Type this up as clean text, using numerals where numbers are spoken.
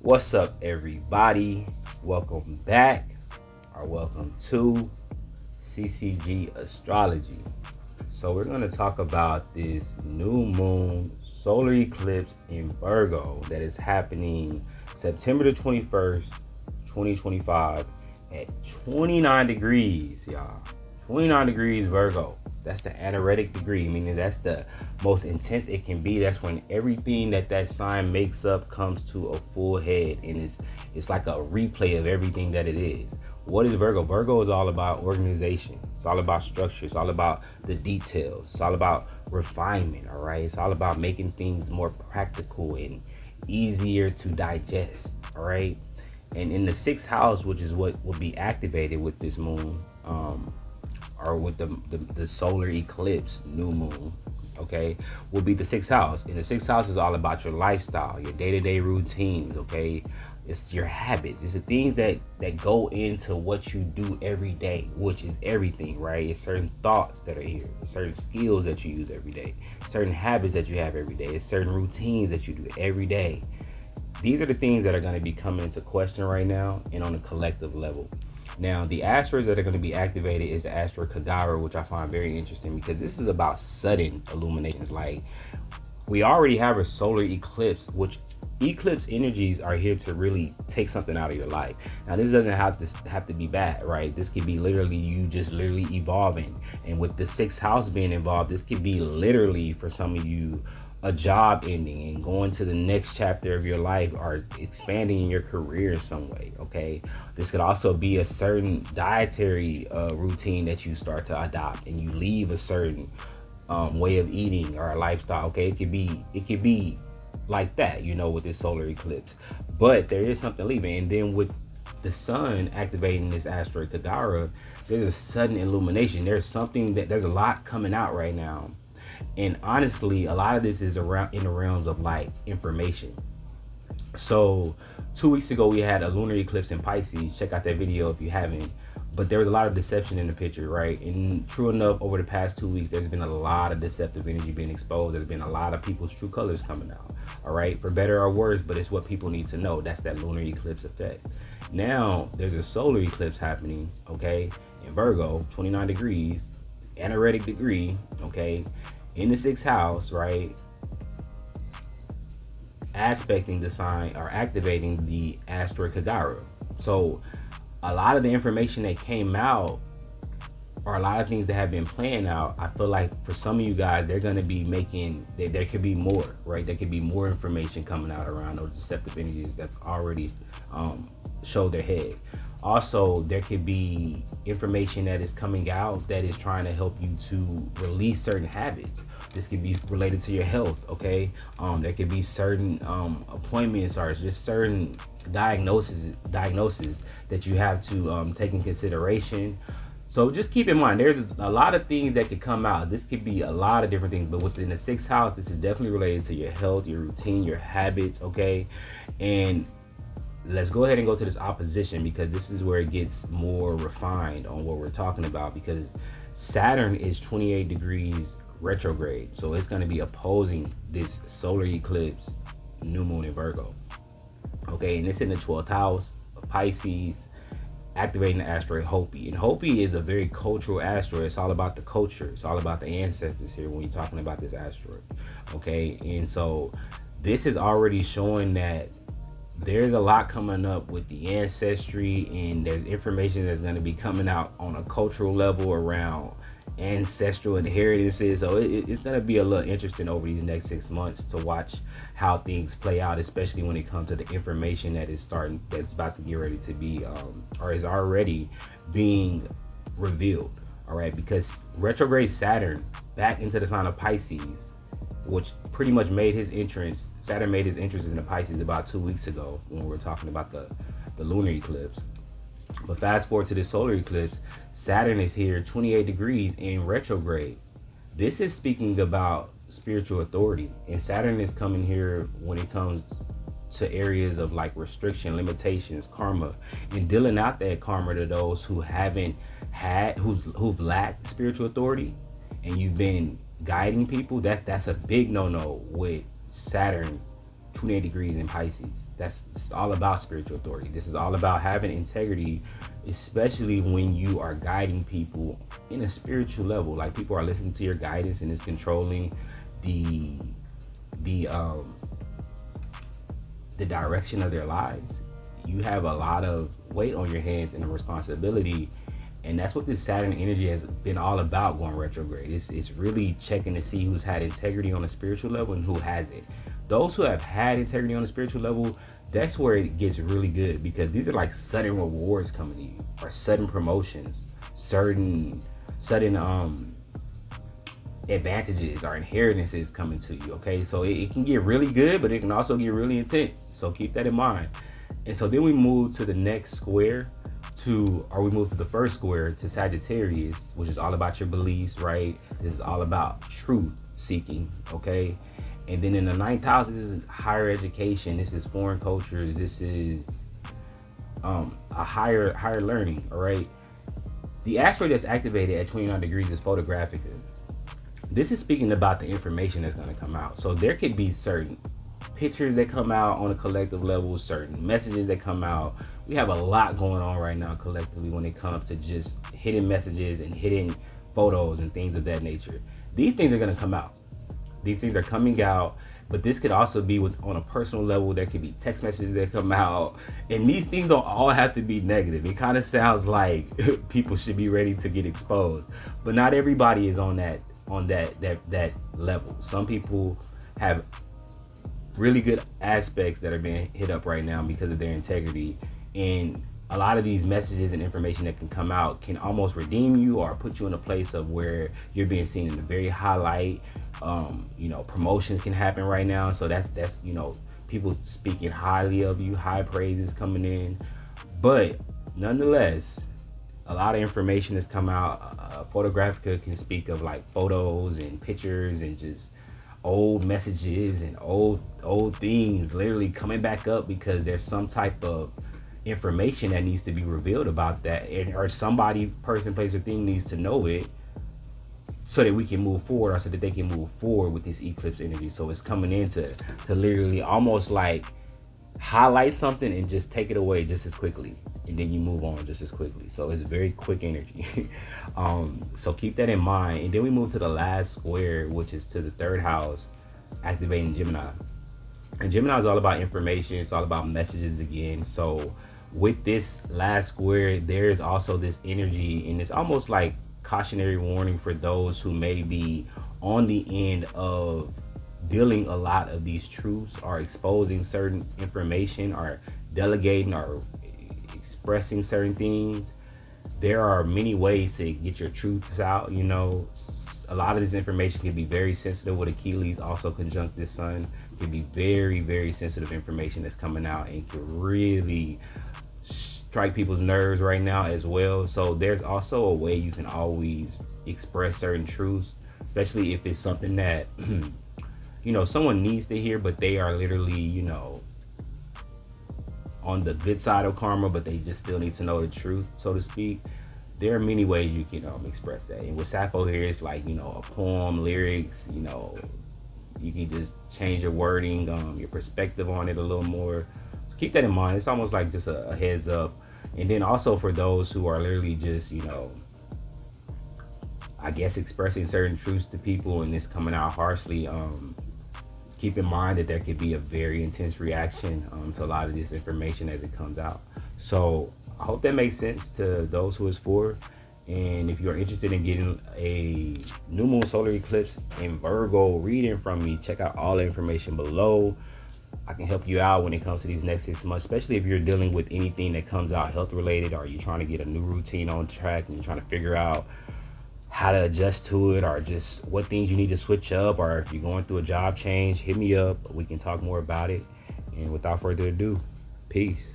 What's up, everybody? Welcome back, or welcome to CCG Astrology. So, we're going to talk about this new moon solar eclipse in Virgo that is happening September the 21st, 2025 at 29 degrees, y'all. 29 degrees Virgo. That's the anaretic degree, meaning that's the most intense it can be. That's when everything that sign makes up comes to a full head, and it's like a replay of everything that it is. What is Virgo? Virgo is all about organization. It's all about structure. It's all about the details. It's all about refinement, all right? It's all about making things more practical and easier to digest, all right? And in the sixth house, which is what will be activated with this moon, or with the solar eclipse new moon, okay, will be the sixth house. And the sixth house is all about your lifestyle, your day-to-day routines, okay? It's your habits. It's the things that go into what you do every day, which is everything, right? It's certain thoughts that are here. It's certain skills that you use every day. Certain habits that you have every day. It's certain routines that you do every day. These are the things that are going to be coming into question right now and on a collective level. Now, the asteroids that are going to be activated is the asteroid Kagara, which I find very interesting because this is about sudden illuminations. Like, we already have a solar eclipse, which eclipse energies are here to really take something out of your life. Now, this doesn't have to be bad, right? This could be literally you just literally evolving. And with the sixth house being involved, this could be literally for some of you a job ending and going to the next chapter of your life or expanding in your career in some way, okay? This could also be a certain dietary routine that you start to adopt and you leave a certain way of eating or a lifestyle, okay? It could be like that, with this solar eclipse. But there is something leaving. And then with the sun activating this asteroid Kagara, there's a sudden illumination. There's a lot coming out right now. And honestly, a lot of this is around in the realms of like information. So 2 weeks ago, we had a lunar eclipse in Pisces. Check out that video if you haven't. But there was a lot of deception in the picture, right? And true enough, over the past 2 weeks, there's been a lot of deceptive energy being exposed. There's been a lot of people's true colors coming out, all right? For better or worse, but it's what people need to know. That's that lunar eclipse effect. Now, there's a solar eclipse happening, okay, in Virgo, 29 degrees, anaretic degree, okay, in the sixth house, right? Aspecting the sign or activating the asteroid Kagara. So a lot of the information that came out, or a lot of things that have been playing out, I feel like for some of you guys, they're going to be making, there could be more, right? There could be more information coming out around those deceptive energies that's already showed their head. Also, there could be information that is coming out that is trying to help you to release certain habits. This could be related to your health, okay? There could be certain appointments or just certain diagnoses that you have to take in consideration. So just keep in mind, there's a lot of things that could come out. This could be a lot of different things, but within the sixth house, this is definitely related to your health, your routine, your habits, okay? And let's go ahead and go to this opposition because this is where it gets more refined on what we're talking about, because Saturn is 28 degrees retrograde. So it's going to be opposing this solar eclipse new moon in Virgo. Okay, and it's in the 12th house of Pisces, activating the asteroid Hopi. And Hopi is a very cultural asteroid. It's all about the culture. It's all about the ancestors here when you're talking about this asteroid. Okay, and so this is already showing that there's a lot coming up with the ancestry, and there's information that's going to be coming out on a cultural level around ancestral inheritances. So it's going to be a little interesting over these next 6 months to watch how things play out, especially when it comes to the information that's about to get ready to be or is already being revealed. All right, because retrograde Saturn back into the sign of Pisces, which pretty much made his entrance. Saturn made his entrance in the Pisces about 2 weeks ago when we were talking about the lunar eclipse. But fast forward to the solar eclipse, Saturn is here 28 degrees in retrograde. This is speaking about spiritual authority, and Saturn is coming here when it comes to areas of like restriction, limitations, karma, and dealing out that karma to those who who've lacked spiritual authority, and you've been guiding people. That's a big no-no with Saturn 28 degrees in Pisces. It's all about spiritual authority. This is all about having integrity, especially when you are guiding people in a spiritual level. Like, people are listening to your guidance and it's controlling the direction of their lives. You have a lot of weight on your hands and a responsibility. And that's what this Saturn energy has been all about going retrograde. It's really checking to see who's had integrity on a spiritual level and who hasn't. Those who have had integrity on a spiritual level, that's where it gets really good, because these are like sudden rewards coming to you, or sudden promotions, sudden advantages or inheritances coming to you. Okay, so it can get really good, but it can also get really intense. So keep that in mind. And so then we move to the next square we move to the first square to Sagittarius, which is all about your beliefs, right? This is all about truth seeking, okay? And then in the ninth house, this is higher education. This is foreign cultures. This is a higher learning, all right? The asteroid that's activated at 29 degrees is Photographica. This is speaking about the information that's going to come out. So there could be certain pictures that come out on a collective level, certain messages that come out. We have a lot going on right now collectively when it comes to just hidden messages and hidden photos and things of that nature. These things are going to come out. These things are coming out, but this could also be on a personal level. There could be text messages that come out, and these things don't all have to be negative. It kind of sounds like people should be ready to get exposed, but not everybody is on that level. Some people have really good aspects that are being hit up right now because of their integrity, and a lot of these messages and information that can come out can almost redeem you or put you in a place of where you're being seen in a very high light. Promotions can happen right now, so that's people speaking highly of you, high praises coming in. But nonetheless, a lot of information has come out. Photographica can speak of like photos and pictures and just old messages and old things literally coming back up because there's some type of information that needs to be revealed about that, or somebody, person, place, or thing needs to know it so that we can move forward, or so that they can move forward with this eclipse energy. So it's coming in to literally almost like highlight something and just take it away just as quickly, and then you move on just as quickly. So it's very quick energy. So keep that in mind. And then we move to the last square, which is to the third house, activating Gemini. And Gemini is all about information. It's all about messages again. So with this last square, there's also this energy, and it's almost like cautionary warning for those who may be on the end of dealing a lot of these truths, or exposing certain information, or delegating, or expressing certain things. There are many ways to get your truths out. A lot of this information can be very sensitive, with Achilles also conjunct this sun. It can be very, very sensitive information that's coming out, and can really strike people's nerves right now as well. So there's also a way you can always express certain truths, especially if it's something that someone needs to hear, but they are literally on the good side of karma, but they just still need to know the truth, so to speak. There are many ways you can express that. And with Sappho here, it's like a poem, lyrics. You can just change your wording, your perspective on it a little more. Keep that in mind. It's almost like just a heads up. And then also for those who are literally just expressing certain truths to people, and it's coming out harshly, keep in mind that there could be a very intense reaction to a lot of this information as it comes out. So I hope that makes sense to those who it's for. And if you're interested in getting a new moon solar eclipse in Virgo reading from me, check out all the information below. I can help you out when it comes to these next 6 months, especially if you're dealing with anything that comes out health related, or you're trying to get a new routine on track and you're trying to figure out how to adjust to it, or just what things you need to switch up, or if you're going through a job change, hit me up. We can talk more about it. And without further ado, peace.